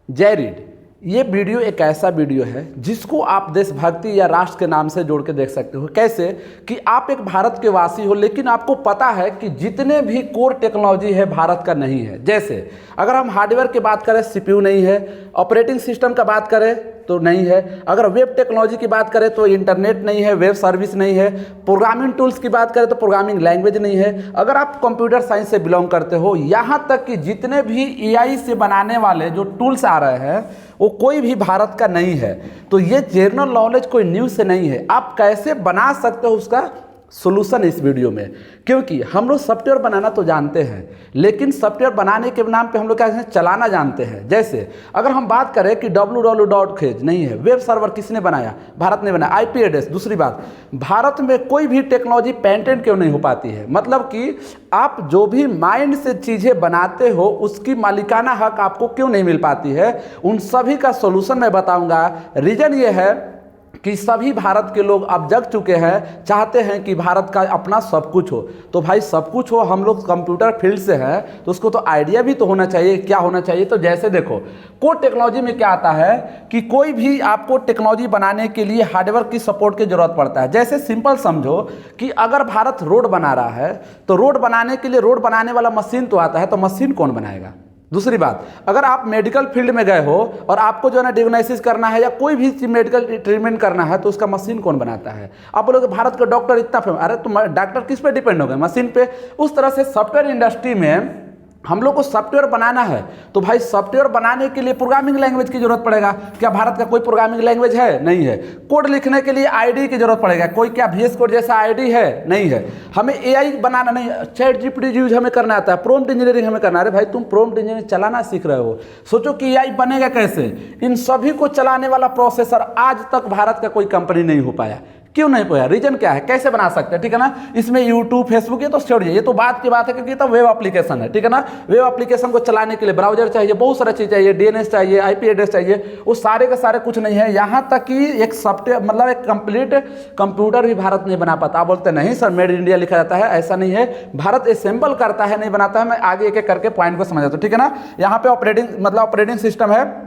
जयरीड, ये वीडियो एक ऐसा वीडियो है जिसको आप देशभक्ति या राष्ट्र के नाम से जोड़ के देख सकते हो। कैसे कि आप एक भारत के वासी हो लेकिन आपको पता है कि जितने भी कोर टेक्नोलॉजी है भारत का नहीं है। जैसे अगर हम हार्डवेयर की बात करें, सीपीयू नहीं है, ऑपरेटिंग सिस्टम का बात करें तो नहीं है, अगर वेब टेक्नोलॉजी की बात करें तो इंटरनेट नहीं है, वेब सर्विस नहीं है, प्रोग्रामिंग टूल्स की बात करें तो प्रोग्रामिंग लैंग्वेज नहीं है, अगर आप कंप्यूटर साइंस से बिलोंग करते हो, यहाँ तक कि जितने भी एआई से बनाने वाले जो टूल्स आ रहे हैं वो कोई भी भारत का नहीं है। तो ये जनरल नॉलेज कोई न्यूज़ से नहीं है। आप कैसे बना सकते हो उसका सोल्यूशन इस वीडियो में, क्योंकि हम लोग सॉफ्टवेयर बनाना तो जानते हैं लेकिन सॉफ्टवेयर बनाने के नाम पे हम लोग क्या है, चलाना जानते हैं। जैसे अगर हम बात करें कि www.खेज नहीं है, वेब सर्वर किसने बनाया? भारत ने बनाया। IP एड्रेस, दूसरी बात, भारत में कोई भी टेक्नोलॉजी पेटेंट क्यों नहीं हो पाती है? मतलब कि आप जो भी माइंड से चीज़ें बनाते हो उसकी मालिकाना हक आपको क्यों नहीं मिल पाती है? उन सभी का सोल्यूशन मैं बताऊँगा। रीज़न ये है कि सभी भारत के लोग अब जग चुके हैं, चाहते हैं कि भारत का अपना सब कुछ हो। तो भाई सब कुछ हो, हम लोग कंप्यूटर फील्ड से हैं तो उसको तो आइडिया भी तो होना चाहिए। क्या होना चाहिए? तो जैसे देखो, कोड टेक्नोलॉजी में क्या आता है कि कोई भी आपको टेक्नोलॉजी बनाने के लिए हार्डवेयर की सपोर्ट की जरूरत पड़ता है। जैसे सिंपल समझो कि अगर भारत रोड बना रहा है तो रोड बनाने के लिए रोड बनाने वाला मशीन तो आता है, तो मशीन कौन बनाएगा? दूसरी बात, अगर आप मेडिकल फील्ड में गए हो और आपको जो है ना डायग्नोसिस करना है या कोई भी मेडिकल ट्रीटमेंट करना है तो उसका मशीन कौन बनाता है? आप बोलोगे भारत का डॉक्टर इतना फेमस, अरे तुम डॉक्टर किस पे डिपेंड हो गए? मशीन पे। उस तरह से सॉफ्टवेयर इंडस्ट्री में हम लोग को सॉफ्टवेयर बनाना है तो भाई सॉफ्टवेयर बनाने के लिए प्रोग्रामिंग लैंग्वेज की जरूरत पड़ेगा। क्या भारत का कोई प्रोग्रामिंग लैंग्वेज है? नहीं है। कोड लिखने के लिए आईडी की जरूरत पड़ेगा। कोई क्या VS कोड जैसा आईडी है? नहीं है। हमें AI बनाना नहीं, चैट GPT यूज हमें करना आता है, प्रॉम्प्ट इंजीनियरिंग हमें करना है। अरे भाई तुम प्रॉम्प्ट इंजीनियरिंग चलाना सीख रहे हो, सोचो कि AI बनेगा कैसे? इन सभी को चलाने वाला प्रोसेसर आज तक भारत का कोई कंपनी नहीं हो पाया। क्यों नहीं पाया? रीजन क्या है? कैसे बना सकते हैं? ठीक है ना, इसमें यूट्यूब फेसबुक ये तो छोड़िए, ये तो बात की बात है क्योंकि ये तो वेब एप्लीकेशन है। ठीक है ना, वेब एप्लीकेशन को चलाने के लिए ब्राउजर चाहिए, बहुत सारा चीज चाहिए, DNS चाहिए, IP एड्रेस चाहिए, वो सारे के सारे कुछ नहीं है। यहाँ तक कि एक सॉफ्टवेयर मतलब एक कंप्लीट कंप्यूटर भी भारत नहीं बना पाता। आप बोलते नहीं सर मेड इन इंडिया लिखा जाता है, ऐसा नहीं है। भारत असेंबल करता है, नहीं बनाता है। मैं आगे एक एक करके पॉइंट को समझाता हूँ। ठीक है ना, यहाँ पे ऑपरेटिंग सिस्टम है,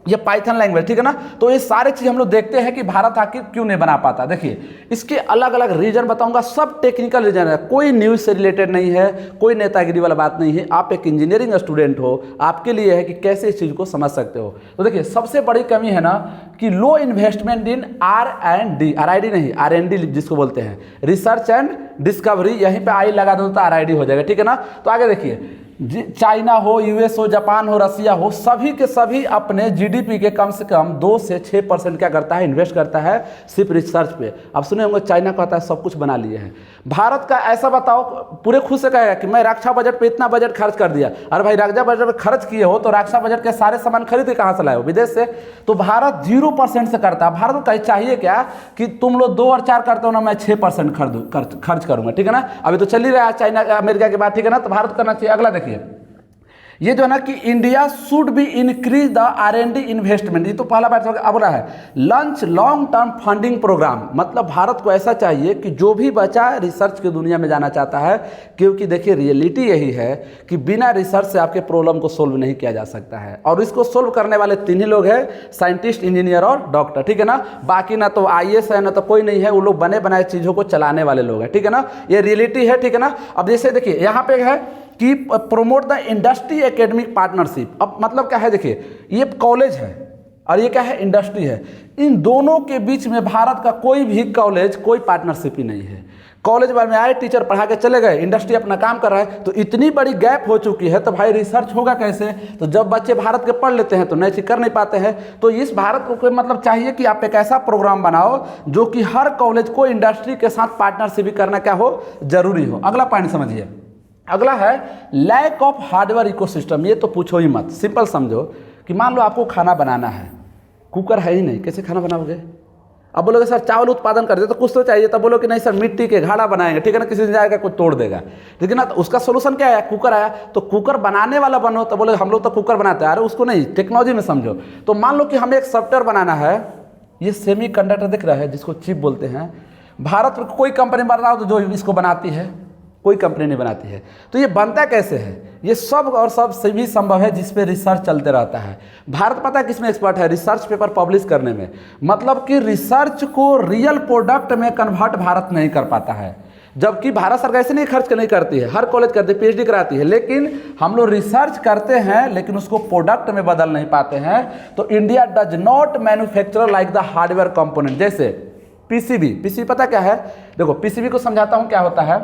ये पाइथन लैंग्वेज। ठीक है ना, तो ये सारे चीज हम लोग देखते हैं कि भारत आखिर क्यों नहीं बना पाता। देखिए इसके अलग अलग रीजन बताऊंगा, सब टेक्निकल रीजन है, कोई न्यूज से रिलेटेड नहीं है, कोई नेतागिरी वाला बात नहीं है। आप एक इंजीनियरिंग स्टूडेंट हो, आपके लिए है कि कैसे इस चीज को समझ सकते हो। तो देखिए सबसे बड़ी कमी है ना कि लो इन्वेस्टमेंट इन R&D, RID नहीं, R&D जिसको बोलते हैं, रिसर्च एंड डिस्कवरी। यहीं पे आई लगा दो तो RID हो जाएगा। ठीक है ना, तो आगे देखिए, चाइना हो, US हो, जापान हो, रसिया हो, सभी के सभी अपने GDP के कम से कम 2 से 6% क्या करता है? इन्वेस्ट करता है सिर्फ रिसर्च पे। अब सुने होंगे चाइना कहता है सब कुछ बना लिए हैं। भारत का ऐसा बताओ, पूरे खुद से कहेगा कि मैं रक्षा बजट पे इतना बजट खर्च कर दिया। अरे भाई रक्षा बजट पे खर्च किए हो तो रक्षा बजट के सारे सामान खरीद के कहाँ से लाए हो? विदेश से। तो भारत 0% से करता है। भारत को कहीं चाहिए क्या कि तुम लोग 2 और 4 करते हो ना, मैं 6% खर्च करूंगा। ठीक है ना, अभी तो चल ही रहा है चाइना अमेरिका के बाद। ठीक है ना, तो भारत करना चाहिए। अगला देखिए, ये जो है ना कि India should be increase the R&D investment, ये तो पहला बात अब रहा है। Launch long term funding programme, मतलब भारत को ऐसा चाहिए कि जो भी बच्चा रिसर्च की दुनिया में जाना चाहता है, क्योंकि देखिए रियलिटी यही है कि बिना रिसर्च से आपके प्रॉब्लम को सोल्व नहीं किया जा सकता है। और इसको सोल्व करने वाले 3 ही लोग हैं, साइंटिस्ट, इंजीनियर और डॉक्टर। ठीक है ना, बाकी ना तो IAS है ना तो कोई नहीं है, वो लोग बने बनाए चीज़ों को चलाने वाले लोग हैं। ठीक है ना, ये रियलिटी है। ठीक है ना, अब जैसे देखिए यहाँ पे है कि promote the industry academic partnership. अब मतलब क्या है? देखिए ये कॉलेज है और ये क्या है? इंडस्ट्री है। इन दोनों के बीच में भारत का कोई भी कॉलेज कोई पार्टनरशिप ही नहीं है। कॉलेज में आए, टीचर पढ़ा के चले गए, इंडस्ट्री अपना काम कर रहा है, तो इतनी बड़ी गैप हो चुकी है तो भाई रिसर्च होगा कैसे? तो जब बच्चे भारत के पढ़ लेते हैं तो नए चीज कर नहीं पाते हैं। तो इस भारत को मतलब चाहिए कि आप एक ऐसा प्रोग्राम बनाओ जो कि हर कॉलेज को इंडस्ट्री के साथ पार्टनरशिप भी करना क्या हो? जरूरी हो। अगला पॉइंट समझिए, अगला है लैक ऑफ हार्डवेयर इकोसिस्टम। ये तो पूछो ही मत। सिंपल समझो कि मान लो आपको खाना बनाना है, कुकर है ही नहीं, कैसे खाना बनाओगे? अब बोलोगे सर चावल उत्पादन कर दे तो कुछ तो चाहिए, तब बोलो कि नहीं सर मिट्टी के घड़ा बनाएंगे। ठीक है ना, किसी दिन जाएगा कुछ तोड़ देगा। ठीक है ना, तो उसका सोल्यूशन क्या है? कुकर आया, तो कुकर बनाने वाला बनो, तो बोले हम लोग तो कुकर बनाते हैं। अरे उसको नहीं, टेक्नोलॉजी में समझो। तो मान लो कि हमें एक सॉफ्टवेयर बनाना है, ये सेमीकंडक्टर दिख रहा है जिसको चिप बोलते हैं। भारत में कोई कंपनी बना रहा हो तो जो इसको बनाती है, कोई कंपनी नहीं बनाती है। तो ये बनता कैसे है? ये सब और सब सभी संभव है जिस पे रिसर्च चलते रहता है। भारत पता है किस में एक्सपर्ट है? रिसर्च पेपर पब्लिश करने में। मतलब कि रिसर्च को रियल प्रोडक्ट में कन्वर्ट भारत नहीं कर पाता है, जबकि भारत सरकार ऐसे नहीं खर्च नहीं करती है, हर कॉलेज करती है, पीएचडी कराती है, लेकिन हम लोग रिसर्च करते हैं लेकिन उसको प्रोडक्ट में बदल नहीं पाते हैं। तो India does not manufacture like the hardware component. जैसे पीसीबी पता क्या है? देखो पीसीबी को समझाता हूँ क्या होता है।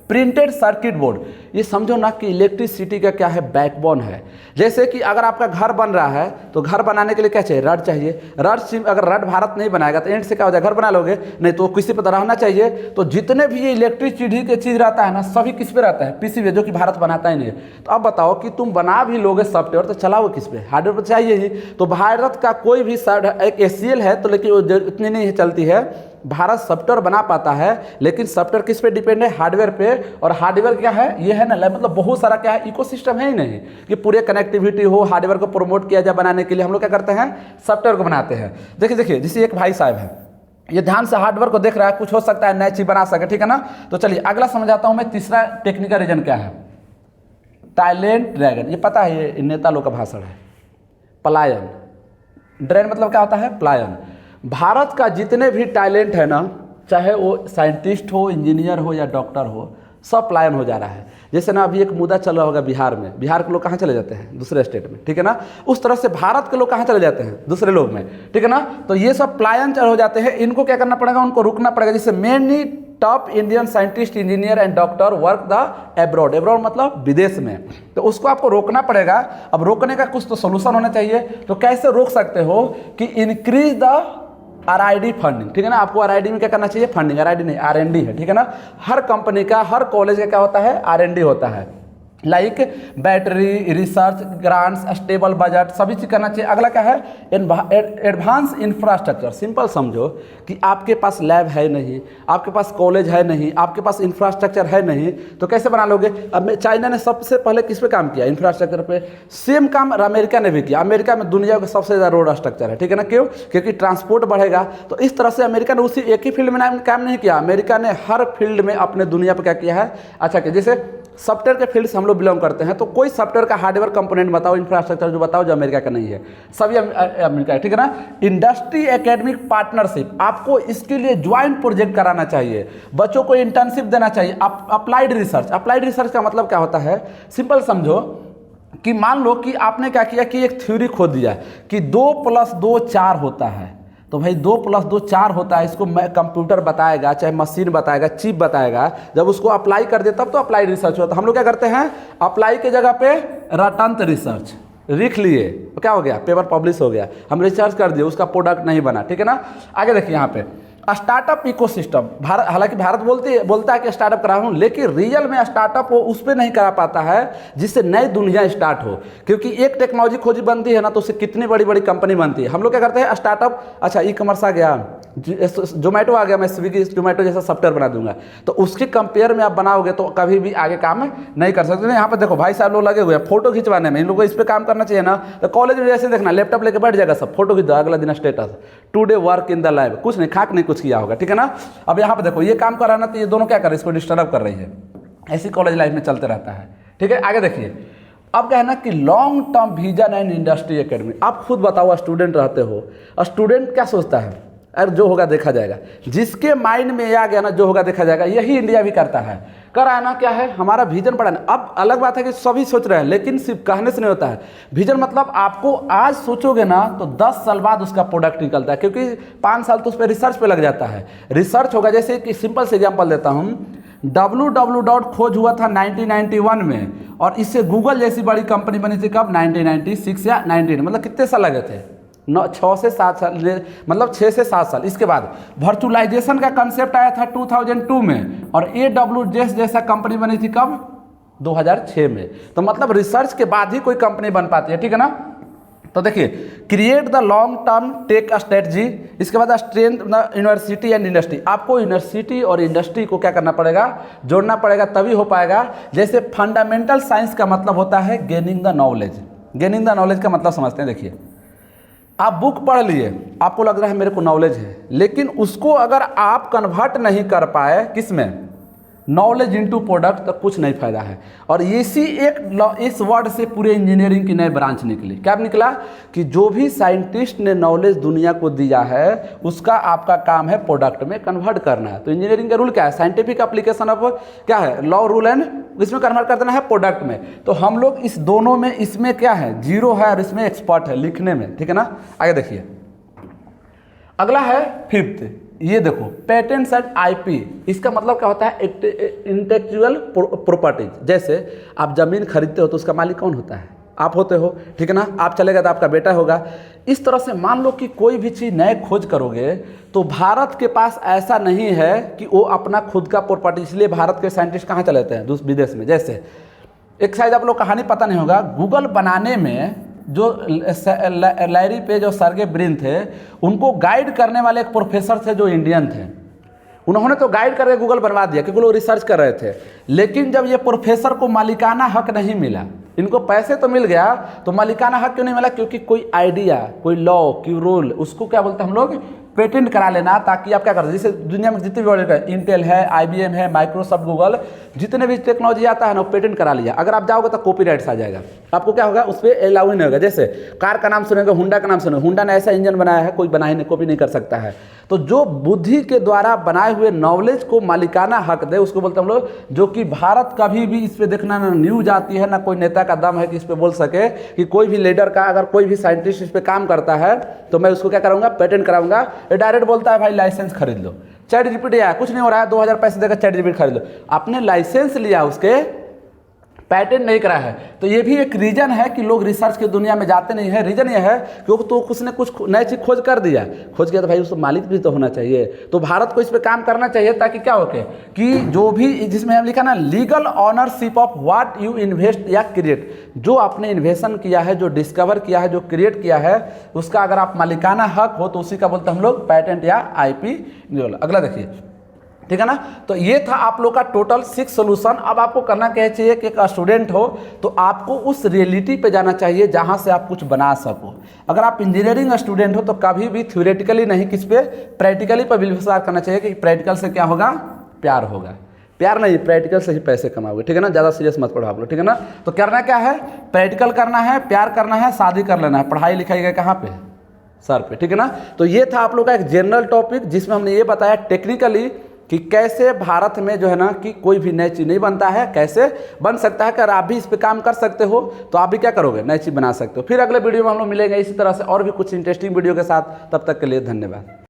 प्रिंटेड सर्किट बोर्ड, ये समझो ना कि इलेक्ट्रिसिटी का क्या है? बैकबोन है। जैसे कि अगर आपका घर बन रहा है तो घर बनाने के लिए क्या चाहिए? रड चाहिए। अगर रड भारत नहीं बनाएगा तो एंड से क्या हो जाएगा? घर बना लोगे नहीं, तो किसी पर रहना चाहिए। तो जितने भी ये इलेक्ट्रिसिटी के चीज़ रहता है ना, सभी किस पे रहता है? पीसीबी, जो कि भारत बनाता ही नहीं है। तो अब बताओ कि तुम बना भी लोगे सॉफ्टवेयर तो चलाओ किस पे? हार्डवेयर पर चाहिए ही। तो भारत का कोई भी एक एसीएल है तो लेकिन इतनी नहीं चलती है। भारत सॉफ्टवेयर बना पाता है लेकिन सॉफ्टवेयर किस पे डिपेंड है? हार्डवेयर पे। और हार्डवेयर क्या है? ये है ना, मतलब बहुत सारा क्या है? इकोसिस्टम है ही नहीं कि पूरे कनेक्टिविटी हो, हार्डवेयर को प्रमोट किया जाए बनाने के लिए। हम लोग क्या करते हैं? सॉफ्टवेयर को बनाते हैं। देखिए जैसे एक भाई साहब है, ये ध्यान से हार्डवेयर को देख रहा है, कुछ हो सकता है नई चीज बना सके, ठीक है ना। तो चलिए अगला समझाता हूं मैं। तीसरा टेक्निकल रीजन क्या है? Talent dragon. ये पता है, ये नेता लोग का भाषण है। पलायन, ड्रैगन मतलब क्या होता है? पलायन। भारत का जितने भी टैलेंट है ना, चाहे वो साइंटिस्ट हो, इंजीनियर हो या डॉक्टर हो, सब पलायन हो जा रहा है। जैसे ना अभी एक मुद्दा चल रहा होगा बिहार में, बिहार के लोग कहाँ चले जाते हैं? दूसरे स्टेट में, ठीक है ना। उस तरह से भारत के लोग कहाँ चले जाते हैं? दूसरे लोग में, ठीक है ना। तो ये सब पलायन हो जाते हैं। इनको क्या करना पड़ेगा? उनको रुकना पड़ेगा। जैसे mainly top Indian scientist, engineer and doctor work the abroad. Abroad मतलब विदेश में। तो उसको आपको रोकना पड़ेगा। अब रोकने का कुछ तो सोल्यूशन होना चाहिए। तो कैसे रोक सकते हो? कि इंक्रीज द आरआईडी फंडिंग, ठीक है ना। आपको आरआईडी में क्या करना चाहिए? फंडिंग, आरआईडी नहीं आरएनडी है, ठीक है ना। हर कंपनी का, हर कॉलेज का क्या होता है? आरएनडी होता है। Like battery, research grants, stable budget, सभी चीज़ करना चाहिए। अगला क्या है? Advance infrastructure. सिंपल समझो कि आपके पास लैब है नहीं, आपके पास कॉलेज है नहीं, आपके पास इंफ्रास्ट्रक्चर है नहीं, तो कैसे बना लोगे? अब चाइना ने सबसे पहले किस पे काम किया? इंफ्रास्ट्रक्चर पे। सेम काम अमेरिका ने भी किया। अमेरिका में दुनिया का सबसे ज़्यादा रोड स्ट्रक्चर है, ठीक है ना। क्यों? क्योंकि ट्रांसपोर्ट बढ़ेगा। तो इस तरह से अमेरिका ने उसी एक ही फील्ड में काम नहीं किया, अमेरिका ने हर फील्ड में अपने दुनिया पर क्या किया है? अच्छा कि जैसे सॉफ्टवेयर के फील्ड से हम लोग बिलोंग करते हैं, तो कोई सॉफ्टवेयर का हार्डवेयर कंपोनेंट बताओ, इंफ्रास्ट्रक्चर जो बताओ जो अमेरिका का नहीं है, सभी अमेरिका है, ठीक है ना। इंडस्ट्री एकेडमिक पार्टनरशिप, आपको इसके लिए ज्वाइंट प्रोजेक्ट कराना चाहिए, बच्चों को इंटर्नशिप देना चाहिए। अप्लाइड रिसर्च, अप्लाइड रिसर्च का मतलब क्या होता है? सिंपल समझो कि मान लो कि आपने क्या किया कि एक थ्योरी खोद दिया कि 2 + 2 4 होता है। तो भाई 2 + 2 4 होता है, इसको कंप्यूटर बताएगा, चाहे मशीन बताएगा, चिप बताएगा। जब उसको अप्लाई कर दे तब तो अप्लाइड रिसर्च होता है। हम लोग क्या करते हैं? अप्लाई के जगह पे रटंत रिसर्च लिख लिए, तो क्या हो गया? पेपर पब्लिश हो गया। हम रिसर्च कर दिए, उसका प्रोडक्ट नहीं बना, ठीक है ना। आगे देखिए यहाँ पे स्टार्टअप इकोसिस्टम। भारत, हालांकि भारत बोलता है कि स्टार्टअप करा हूँ, लेकिन रियल में स्टार्टअप हो उस पर नहीं करा पाता है जिससे नई दुनिया स्टार्ट हो। क्योंकि एक टेक्नोलॉजी खोजी बनती है ना, तो उससे कितनी बड़ी बड़ी कंपनी बनती है। हम लोग क्या करते हैं? स्टार्टअप, अच्छा ई कॉमर्स आ गया, जोमेटो आ गया, मैं स्विगी जोमेटो जैसा सॉफ्टवेयर बना दूंगा, तो उसके कंपेयर में आप बनाओगे तो कभी भी आगे काम नहीं कर सकते। यहाँ पे देखो भाई साहब लोग लगे हुए हैं फोटो खिंचवाने में, इन लोगों को इस पर काम करना चाहिए ना। तो कॉलेज में जैसे देखना, लैपटॉप लेके बैठ जाएगा, सब फोटो खींच दो, अगला दिन status today work in the lab, कुछ नहीं खाक नहीं कुछ किया होगा, ठीक है ना। अब यहाँ पे देखो ये काम कर रहा है ना, तो ये दोनों क्या कर रहे हैं? इसको डिस्टर्ब कर रही है। ऐसी कॉलेज लाइफ में चलते रहता है, ठीक है। आगे देखिए, अब क्या है ना कि long term vision and industry academy. आप खुद बताओ, स्टूडेंट रहते हो, स्टूडेंट क्या सोचता है? अरे जो होगा देखा जाएगा। जिसके माइंड में आ गया ना जो होगा देखा जाएगा, यही इंडिया भी करता है। कर रहा है ना, क्या है? हमारा विजन बड़ा है। अब अलग बात है कि सभी सोच रहे हैं, लेकिन सिर्फ कहने से नहीं होता है। विजन मतलब आपको आज सोचोगे ना तो 10 साल बाद उसका प्रोडक्ट निकलता है, क्योंकि 5 साल तो उस पर रिसर्च पे लग जाता है। रिसर्च होगा, जैसे कि सिंपल से एग्जाम्पल देता हूँ, www खोज हुआ था 1991 में, और इससे गूगल जैसी बड़ी कंपनी बनी थी कब? 1996 या 19, मतलब कितने साल लगे थे? 6 से 7 साल, मतलब 6 से 7 साल। इसके बाद वर्चुअलाइजेशन का कंसेप्ट आया था 2002 में, और AWS जैसा कंपनी बनी थी कब? 2006 में। तो मतलब रिसर्च के बाद ही कोई कंपनी बन पाती है, ठीक है ना। तो देखिए, create the long term tech strategy. इसके बाद strength the university and industry. आपको यूनिवर्सिटी और इंडस्ट्री को क्या करना पड़ेगा? जोड़ना पड़ेगा, तभी हो पाएगा। जैसे फंडामेंटल साइंस का मतलब होता है gaining the knowledge. Gaining the knowledge का मतलब समझते हैं। देखिए, आप बुक पढ़ लिए, आपको लग रहा है मेरे को नॉलेज है, लेकिन उसको अगर आप कन्वर्ट नहीं कर पाए किस में? नॉलेज इनटू प्रोडक्ट, तो कुछ नहीं फायदा है। और इस वर्ड से पूरे इंजीनियरिंग की नई ब्रांच निकली। क्या निकला कि जो भी साइंटिस्ट ने नॉलेज दुनिया को दिया है उसका आपका काम है प्रोडक्ट में कन्वर्ट करना है। तो इंजीनियरिंग का रूल क्या है? साइंटिफिक एप्लीकेशन ऑफ क्या है? लॉ, रूल एंड इसमें कन्वर्ट कर देना है प्रोडक्ट में। तो हम लोग इस दोनों में, इसमें क्या है? जीरो है और इसमें एक्सपर्ट है लिखने में, ठीक है ना। आगे देखिए, अगला है फिफ्थ, ये देखो पेटेंट्स एंड आईपी। इसका मतलब क्या होता है? Intellectual properties. जैसे आप जमीन खरीदते हो तो उसका मालिक कौन होता है? आप होते हो, ठीक है ना। आप चले गए तो आपका बेटा होगा। इस तरह से मान लो कि कोई भी चीज़ नए खोज करोगे तो भारत के पास ऐसा नहीं है कि वो अपना खुद का प्रॉपर्टी, इसलिए भारत के साइंटिस्ट कहाँ चले जाते हैं? दूसरे विदेश में। जैसे एक शायद आप लोग कहानी पता नहीं होगा, गूगल बनाने में जो लैरी पेज और सर्गे ब्रिन थे, उनको गाइड करने वाले एक प्रोफेसर थे जो इंडियन थे। उन्होंने तो गाइड करके गूगल बनवा दिया क्योंकि लोग रिसर्च कर रहे थे। लेकिन जब ये प्रोफेसर को मालिकाना हक नहीं मिला, इनको पैसे तो मिल गया तो मालिकाना हक क्यों नहीं मिला? क्योंकि कोई आइडिया, कोई लॉ, कोई रूल, उसको क्या बोलते हैं हम लोग? पेटेंट करा लेना, ताकि आप क्या करते हैं? जैसे दुनिया में जितने भी बड़े इंटेल है, IBM है, माइक्रोसॉफ्ट, गूगल, जितने भी टेक्नोलॉजी आता है ना, पेटेंट करा लिया। अगर आप जाओगे तो कॉपीराइट्स आ जाएगा, आपको क्या होगा? उस पर अलाउ नहीं होगा। जैसे कार का नाम सुनेंगे, हुंडा का नाम सुनेंगे, हुंडा ने ऐसा इंजन बनाया है, कोई बना ही नहीं, कॉपी नहीं कर सकता है। तो जो बुद्धि के द्वारा बनाए हुए नॉलेज को मालिकाना हक दे, उसको बोलते हैं हम लोग। जो कि भारत कभी भी इस पर देखना, ना न्यूज आती है, ना कोई नेता का दम है कि इस पर बोल सके कि कोई भी लीडर का, अगर कोई भी साइंटिस्ट इस पर काम करता है तो मैं उसको क्या करूँगा? पेटेंट कराऊंगा। ये डायरेक्ट बोलता है भाई लाइसेंस खरीद लो, चैट जीपीटी आया, कुछ नहीं हो रहा है, 2000 पैसे देकर चैट जीपीटी खरीद लो। आपने लाइसेंस लिया, उसके पैटेंट नहीं करा है। तो ये भी एक रीजन है कि लोग रिसर्च की दुनिया में जाते नहीं है। रीजन ये है क्योंकि तो उसने कुछ नई चीज खोज कर दिया, खोज किया तो भाई उसको मालिक भी तो होना चाहिए। तो भारत को इस पे काम करना चाहिए ताकि क्या हो के कि जो भी, जिसमें हम लिखा ना, legal ownership of what you invest या क्रिएट, जो आपने इन्वेस्टन किया है, जो डिस्कवर किया है, जो क्रिएट किया है, उसका अगर आप मालिकाना हक हो तो उसी का बोलते हैं हम लोग पैटेंट या IP। अगला देखिए, ठीक है ना। तो ये था आप लोग का टोटल 6 सोल्यूशन। अब आपको करना क्या चाहिए कि एक स्टूडेंट हो तो आपको उस रियलिटी पे जाना चाहिए जहां से आप कुछ बना सको। अगर आप इंजीनियरिंग स्टूडेंट हो तो कभी भी थ्योरेटिकली नहीं, किस पे? प्रैक्टिकली पर विश्वास करना चाहिए कि प्रैक्टिकल से क्या होगा? प्यार होगा। प्यार नहीं, प्रैक्टिकल से ही पैसे कमाओगे, ठीक है ना। ज़्यादा सीरियस मत पढ़ो आप लोग, ठीक है ना। तो करना क्या है? प्रैक्टिकल करना है, प्यार करना है, शादी कर लेना है। पढ़ाई लिखाई का कहाँ पे? सर पे, ठीक है ना। तो ये था आप लोग का एक जनरल टॉपिक जिसमें हमने ये बताया टेक्निकली कि कैसे भारत में जो है ना कि कोई भी नई चीज़ नहीं बनता है, कैसे बन सकता है। अगर आप भी इस पे काम कर सकते हो तो आप भी क्या करोगे? नई चीज़ बना सकते हो। फिर अगले वीडियो में हम लोग मिलेंगे इसी तरह से और भी कुछ इंटरेस्टिंग वीडियो के साथ। तब तक के लिए धन्यवाद।